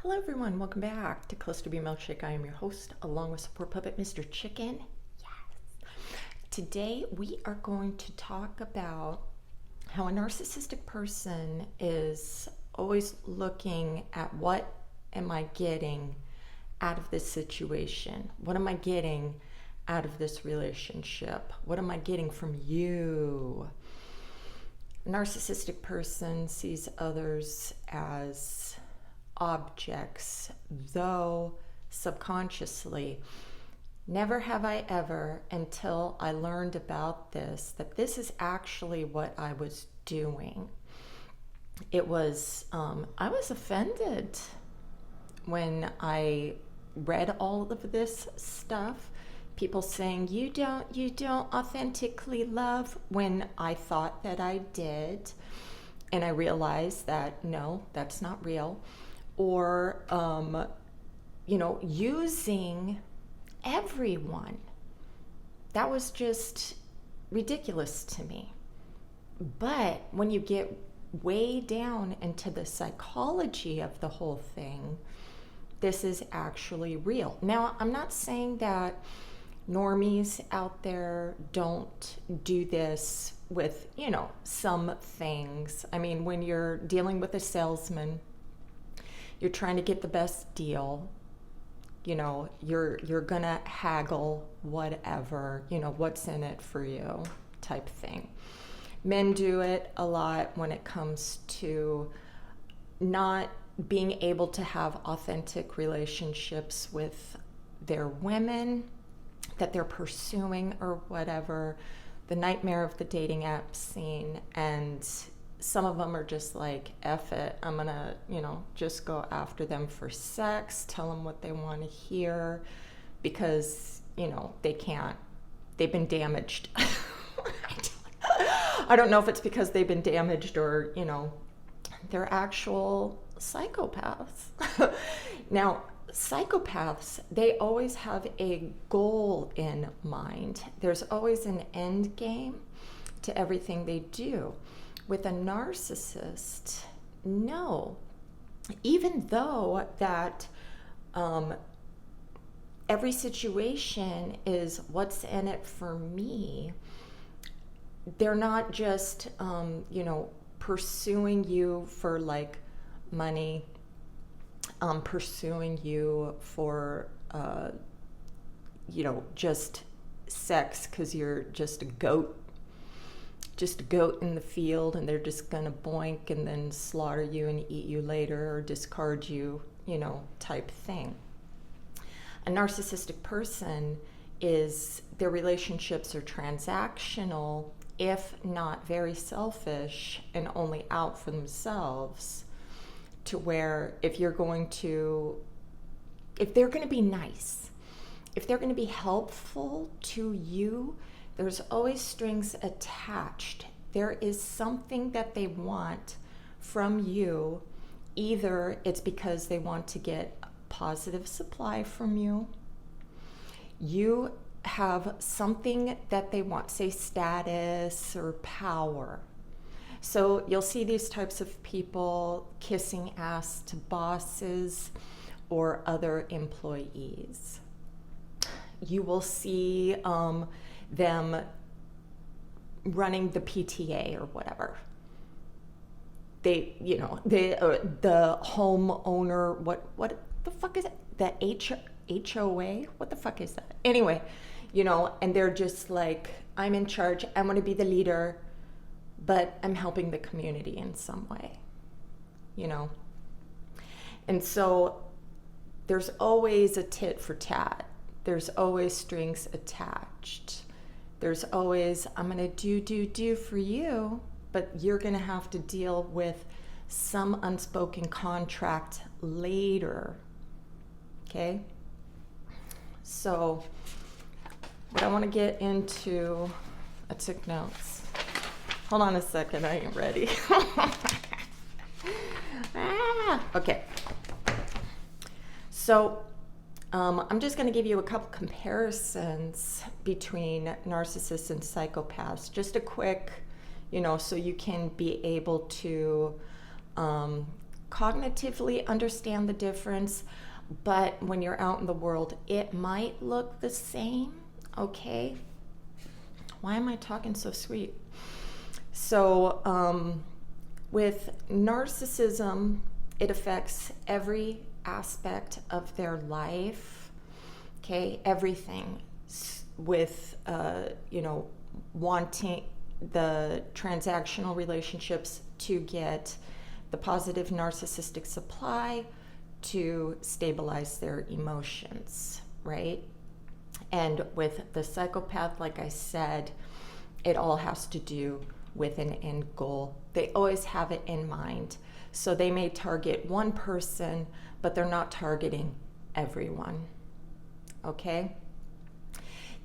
Hello everyone, welcome back to Clusterbmilkshake. I am your host, along with support puppet Mr. Chicken. Yes. Today we are going to talk about how a narcissistic person is always looking at what am I getting out of this situation? What am I getting out of this relationship? What am I getting from you? A narcissistic person sees others as objects, though subconsciously. Never have I ever, until I learned about this, that this is actually what I was doing. It was, I was offended when I read all of this stuff. People saying, you don't authentically love, when I thought that I did. And I realized that, no, that's not real. Or, using everyone. That was just ridiculous to me. But when you get way down into the psychology of the whole thing, this is actually real. Now, I'm not saying that normies out there don't do this with, some things. I mean, when you're dealing with a salesman, you're trying to get the best deal, you're gonna haggle whatever, what's in it for you type thing. Men do it a lot when it comes to not being able to have authentic relationships with their women that they're pursuing or whatever. The nightmare of the dating app scene, and some of them are just like, F it, I'm gonna, just go after them for sex, tell them what they want to hear, because, they can't. They've been damaged. I don't know if it's because they've been damaged or, they're actual psychopaths. Now, psychopaths, they always have a goal in mind. There's always an end game to everything they do. With a narcissist, no. Even though that every situation is what's in it for me, they're not just, pursuing you for like money, pursuing you for, just sex because you're just a goat in the field, and they're just gonna boink and then slaughter you and eat you later or discard you, type thing. A narcissistic person their relationships are transactional, if not very selfish and only out for themselves, to where if they're going to be nice, if they're going to be helpful to you, there's always strings attached. There is something that they want from you. Either it's because they want to get positive supply from you. You have something that they want, say status or power. So you'll see these types of people kissing ass to bosses or other employees. You will see them running the PTA or whatever. The homeowner, what the fuck is it? The HOA? What the fuck is that? Anyway, and they're just like, I'm in charge, I'm gonna be the leader, but I'm helping the community in some way, And so there's always a tit for tat. There's always strings attached. There's always, I'm going to do for you, but you're going to have to deal with some unspoken contract later. Okay? So, what I want to get into, I took notes. Hold on a second, I ain't ready. Okay. So, I'm just going to give you a couple comparisons between narcissists and psychopaths. Just a quick, so you can be able to cognitively understand the difference, but when you're out in the world, it might look the same, okay? Why am I talking so sweet? So with narcissism, it affects every aspect of their life, okay? Everything with, wanting the transactional relationships to get the positive narcissistic supply to stabilize their emotions, right? And with the psychopath, like I said, it all has to do with an end goal. They always have it in mind. So they may target one person, but they're not targeting everyone, okay?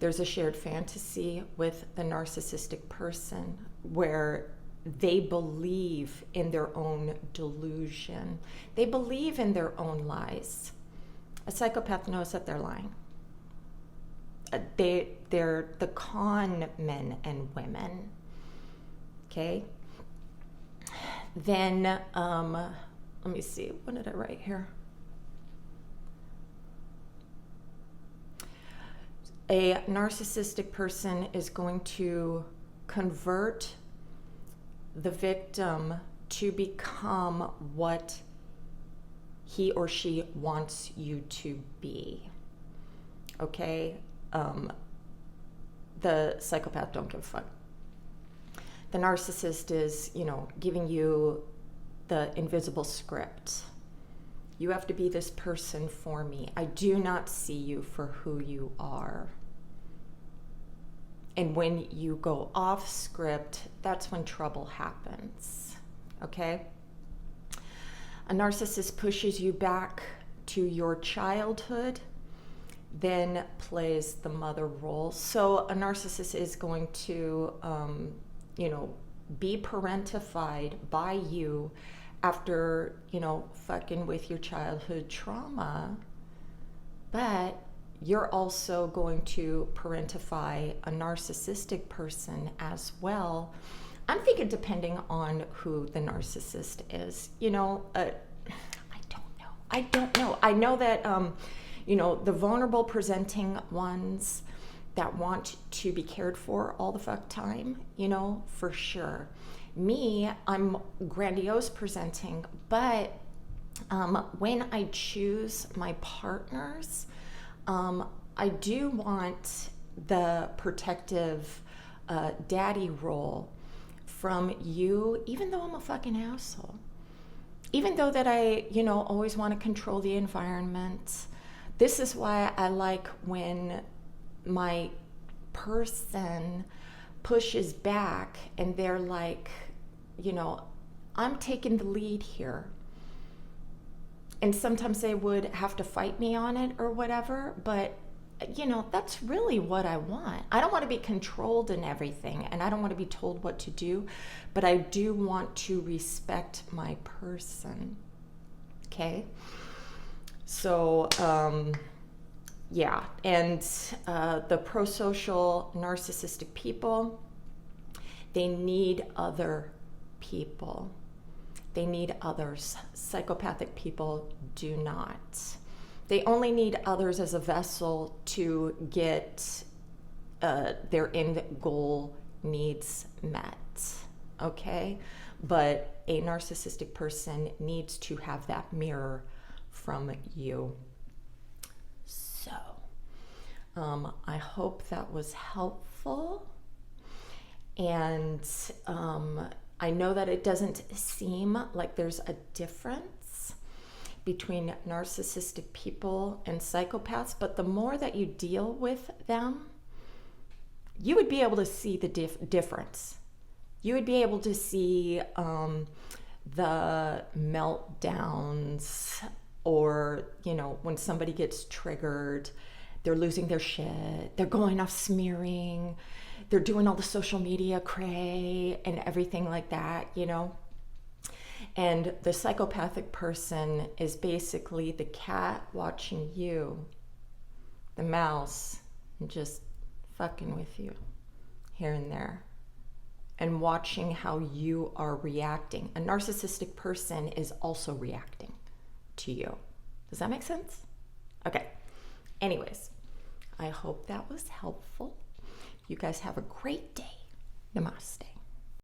There's a shared fantasy with the narcissistic person where they believe in their own delusion. They believe in their own lies. A psychopath knows that they're lying. They're the con men and women, okay? Then, let me see, what did I write here? A narcissistic person is going to convert the victim to become what he or she wants you to be, okay? The psychopath don't give a fuck. The narcissist is, giving you the invisible script. You have to be this person for me. I do not see you for who you are. And when you go off script, that's when trouble happens, okay? A narcissist pushes you back to your childhood, then plays the mother role. So a narcissist is going to, be parentified by you after, fucking with your childhood trauma. But you're also going to parentify a narcissistic person as well. I'm thinking depending on who the narcissist is. I don't know. I know that, the vulnerable presenting ones that want to be cared for all the fuck time, for sure. Me, I'm grandiose presenting, but when I choose my partners, I do want the protective daddy role from you, even though I'm a fucking asshole. Even though that I, always want to control the environment. This is why I like when my person pushes back and they're like, I'm taking the lead here. And sometimes they would have to fight me on it or whatever, but that's really what I want. I don't want to be controlled in everything, and I don't want to be told what to do, but I do want to respect my person, okay? So, yeah, and the prosocial narcissistic people, they need other people. They need others. Psychopathic people do not. They only need others as a vessel to get their end goal needs met, okay? But a narcissistic person needs to have that mirror from you. So, I hope that was helpful. And I know that it doesn't seem like there's a difference between narcissistic people and psychopaths, but the more that you deal with them, you would be able to see the difference. You would be able to see the meltdowns, or, when somebody gets triggered, they're losing their shit, they're going off smearing, they're doing all the social media cray and everything like that, And the psychopathic person is basically the cat watching you, the mouse, and just fucking with you here and there. and watching how you are reacting. A narcissistic person is also reacting to you. Does that make sense? Okay. Anyways, I hope that was helpful. You guys have a great day. Namaste.